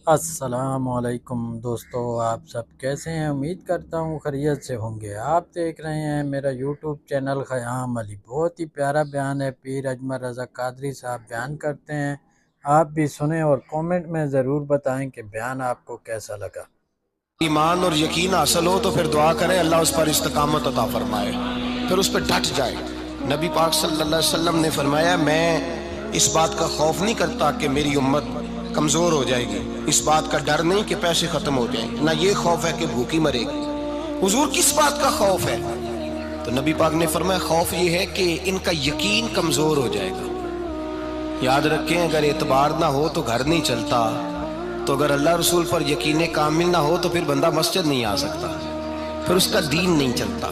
السلام علیکم دوستو، آپ سب کیسے ہیں؟ امید کرتا ہوں خیریت سے ہوں گے۔ آپ دیکھ رہے ہیں میرا یوٹیوب چینل خیام علی۔ بہت ہی پیارا بیان ہے، پیر اجمل رضا قادری صاحب بیان کرتے ہیں، آپ بھی سنیں اور کومنٹ میں ضرور بتائیں کہ بیان آپ کو کیسا لگا۔ ایمان اور یقین حاصل ہو تو پھر دعا کریں اللہ اس پر استقامت عطا فرمائے، پھر اس پہ ڈٹ جائے۔ نبی پاک صلی اللہ علیہ وسلم نے فرمایا میں اس بات کا خوف نہیں کرتا کہ میری امت کمزور ہو جائے گی، اس بات کا ڈر نہیں کہ پیسے ختم ہو جائیں، نہ یہ خوف ہے کہ بھوکی مرے گی۔ حضور کس بات کا خوف ہے؟ تو نبی پاک نے فرمایا خوف یہ ہے کہ ان کا یقین کمزور ہو جائے گا۔ یاد رکھیں اگر اعتبار نہ ہو تو گھر نہیں چلتا، تو اگر اللہ رسول پر یقین کامل نہ ہو تو پھر بندہ مسجد نہیں آ سکتا، پھر اس کا دین نہیں چلتا،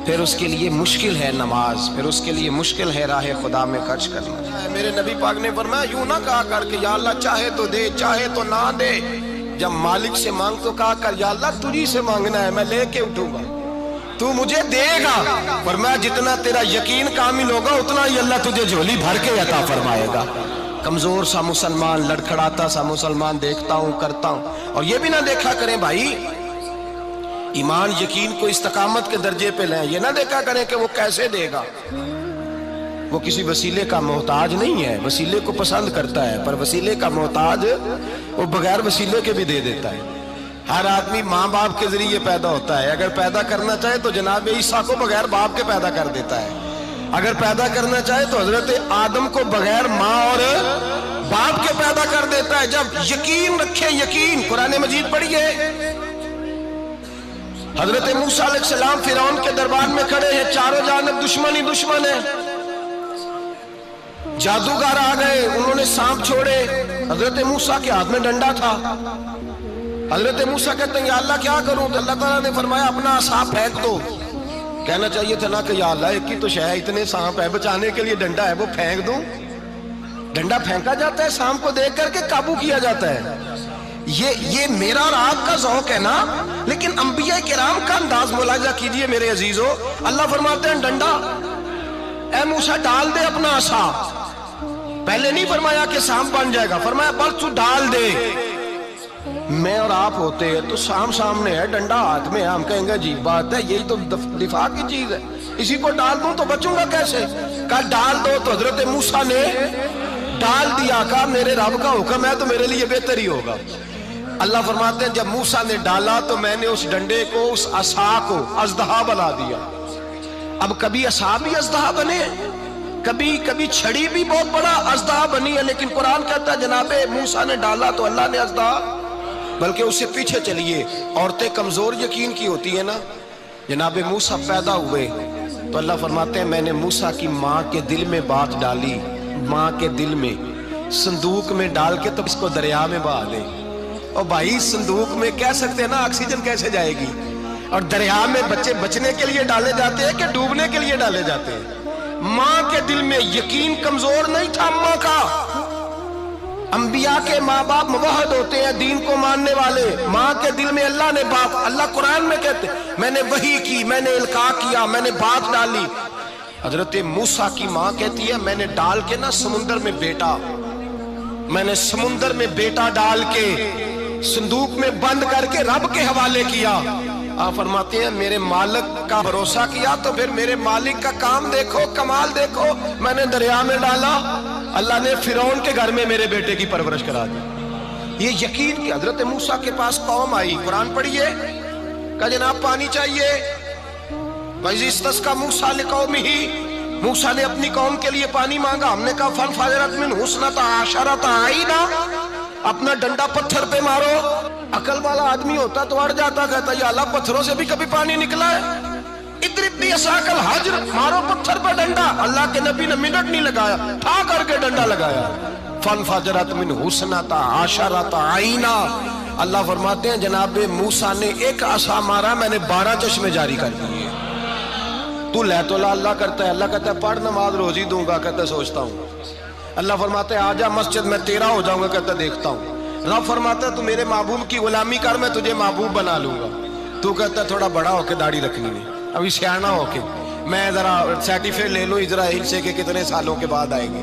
پھر اس کے لیے مشکل ہے نماز، پھر اس کے لیے مشکل ہے راہ خدا میں خرچ کرنا۔ میرے نبی پاک نے فرمایا یوں نہ کہا کر کہ یا اللہ چاہے تو دے چاہے تو نہ دے، جب مالک سے مانگ تو کہا کر یا اللہ تجھی سے مانگنا ہے، میں لے کے اٹھوں گا، تو مجھے دے گا۔ فرمایا جتنا تیرا یقین کامل ہوگا اتنا ہی اللہ تجھے جھولی بھر کے عطا فرمائے گا۔ کمزور سا مسلمان، لڑکھڑاتا سا مسلمان دیکھتا ہوں کرتا ہوں، اور یہ بھی نہ دیکھا کریں بھائی ایمان یقین کو استقامت کے درجے پہ لیں، یہ نہ دیکھا کریں کہ وہ کیسے دے گا، وہ کسی وسیلے کا محتاج نہیں ہے، وسیلے کو پسند کرتا ہے، پر وسیلے کا محتاج وہ بغیر وسیلے کے بھی دے دیتا ہے۔ ہر آدمی ماں باپ کے ذریعے پیدا ہوتا ہے، اگر پیدا کرنا چاہے تو جناب عیسیٰ کو بغیر باپ کے پیدا کر دیتا ہے، اگر پیدا کرنا چاہے تو حضرت آدم کو بغیر ماں اور باپ کے پیدا کر دیتا ہے۔ جب یقین رکھیں، یقین قرآن مجید پڑھیے، حضرت موسیٰ علیہ السلام فرعون کے دربار میں کھڑے ہیں، چاروں جانب دشمن ہی دشمن ہے، جادوگر آ گئے، انہوں نے سانپ چھوڑے، حضرت موسیٰ کے ہاتھ میں ڈنڈا تھا، حضرت موسیٰ کہتے ہیں یا اللہ کیا کروں؟ تو اللہ تعالیٰ نے فرمایا اپنا عصا پھینک دو۔ کہنا چاہیے تھا نا کہ یا اللہ ایک ہی تو شے ہے، اتنے سانپ ہے، بچانے کے لیے ڈنڈا ہے وہ پھینک دوں؟ ڈنڈا پھینکا جاتا ہے، سانپ کو دیکھ کر کے قابو کیا جاتا ہے۔ یہ میرا اور آپ کا ذوق ہے نا، لیکن انبیاء کرام کا انداز ملاحظہ کیجئے میرے عزیزو۔ اللہ فرماتے ہیں ڈنڈا، اے موسیٰ ڈال دے اپنا عصا، پہلے نہیں فرمایا کہ سانپ بن جائے گا، فرمایا بس تو ڈال دے۔ میں اور آپ ہوتے ہیں تو سام سامنے ہے، ڈنڈا ہاتھ میں ہے، ہم کہیں گے عجیب بات ہے، یہی تو دفاع کی چیز ہے، اسی کو ڈال دوں تو بچوں گا کیسے؟ کہا ڈال دو، تو حضرت موسیٰ نے ڈال دیا، کہا میرے رب کا حکم ہے تو میرے لیے بہتر ہی ہوگا۔ اللہ فرماتے ہیں جب موسیٰ نے ڈالا تو میں نے اس ڈنڈے کو، اس عصا کو اژدہا بنا دیا۔ اب کبھی عصا بھی اژدہا بنے، کبھی چھڑی بھی بہت بڑا اژدہا بنی ہے، لیکن قرآن کہتا ہے جناب موسیٰ نے ڈالا تو اللہ نے اژدہا، بلکہ اس سے پیچھے چلیے، عورتیں کمزور یقین کی ہوتی ہیں نا، جناب موسیٰ پیدا ہوئے تو اللہ فرماتے ہیں میں نے موسیٰ کی ماں کے دل میں بات ڈالی، ماں کے دل میں صندوق میں ڈال کے تو اس کو دریا میں بہا دے۔ اور بھائی صندوق میں کہہ سکتے ہیں نا آکسیجن کیسے جائے گی، اور دریا میں بچے بچنے کے لیے ڈالے جاتے ہیں کہ ڈوبنے کے لیے ڈالے جاتے ہیں؟ ماں کے دل میں یقین کمزور نہیں تھا ماں کا۔ انبیاء کے ماں باپ موحد ہوتے ہیں، دین کو ماننے والے، ماں کے دل میں اللہ نے بات، اللہ قرآن میں کہتے میں نے وحی کی، میں نے القاء کیا، میں نے بات ڈالی۔ حضرت موسیٰ کی ماں کہتی ہے میں نے ڈال کے نا سمندر میں بیٹا، میں نے سمندر میں بیٹا ڈال کے صندوق میں بند کر کے رب کے حوالے کیا۔ آپ فرماتے ہیں میرے مالک کا بھروسہ کیا تو پھر میرے مالک کا کام دیکھو، کمال دیکھو، میں نے دریا میں ڈالا، اللہ نے فرعون کے گھر میں میرے بیٹے کی پرورش کرا دی۔ یہ یقین کہ حضرت موسیٰ کے پاس قوم آئی، قرآن پڑھیے، کہا جناب پانی چاہیے، وَإِذِ اسْتَسْقَىٰ مُوسَىٰ لِقَوْمِهِ، موسیٰ نے اپنی قوم کے لیے پانی مانگا، ہم نے کہا فَانْفَجَرَتْ مِنْهُ اثْنَتَا عَشَرَةَ عَيْنًا، اپنا ڈنڈا پتھر پہ مارو۔ عقل والا آدمی ہوتا تو اڑ جاتا، کہتا یا اللہ پتھروں سے بھی کبھی پانی نکلا ہے؟ اضرب بعصاک الحجر، مارو پتھر پہ ڈنڈا۔ اللہ کے نبی نے منٹ نہیں لگایا، ٹھا کر کے ڈنڈا لگایا، فَانْفَجَرَتْ مِنْهُ اثْنَتَا عَشَرَةَ عَيْنًا۔ اللہ فرماتے ہیں جناب موسیٰ نے ایک عصا مارا، میں نے 12 چشمے جاری کر دیے۔ تو لے تو لا اللہ کرتا ہے، اللہ کہتا ہے پڑھ نماز روزی دوں گا، کہتا ہے سوچتا ہوں۔ اللہ فرماتا ہے آجا مسجد میں تیرا ہو جاؤں گا، کہتا ہے دیکھتا ہوں۔ رب فرماتا ہے تو میرے محبوب کی غلامی کر، میں تجھے محبوب بنا لوں گا۔ تو کہتا ہے تھوڑا بڑا ہو کے داڑھی رکھنی ہے، ابھی سیانا ہو کے میں ذرا سرٹیفکیٹ لے لوں اسرائیل سے کہ کتنے سالوں کے بعد آئیں گے،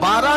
12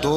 2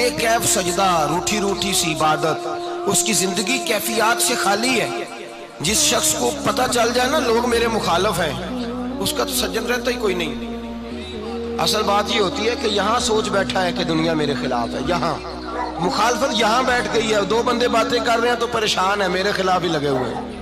بے کیف سجدہ، روٹھی روٹھی سی عبادت، اس کی زندگی کیفیات سے خالی ہے. جس شخص کو پتہ چل جائے نا لوگ میرے مخالف ہیں، اس کا تو سجن رہتا ہی کوئی نہیں. اصل بات یہ ہوتی ہے کہ یہاں سوچ بیٹھا ہے کہ دنیا میرے خلاف ہے، یہاں مخالفت یہاں بیٹھ گئی ہے. دو بندے باتیں کر رہے ہیں تو پریشان ہے، میرے خلاف ہی لگے ہوئے ہیں.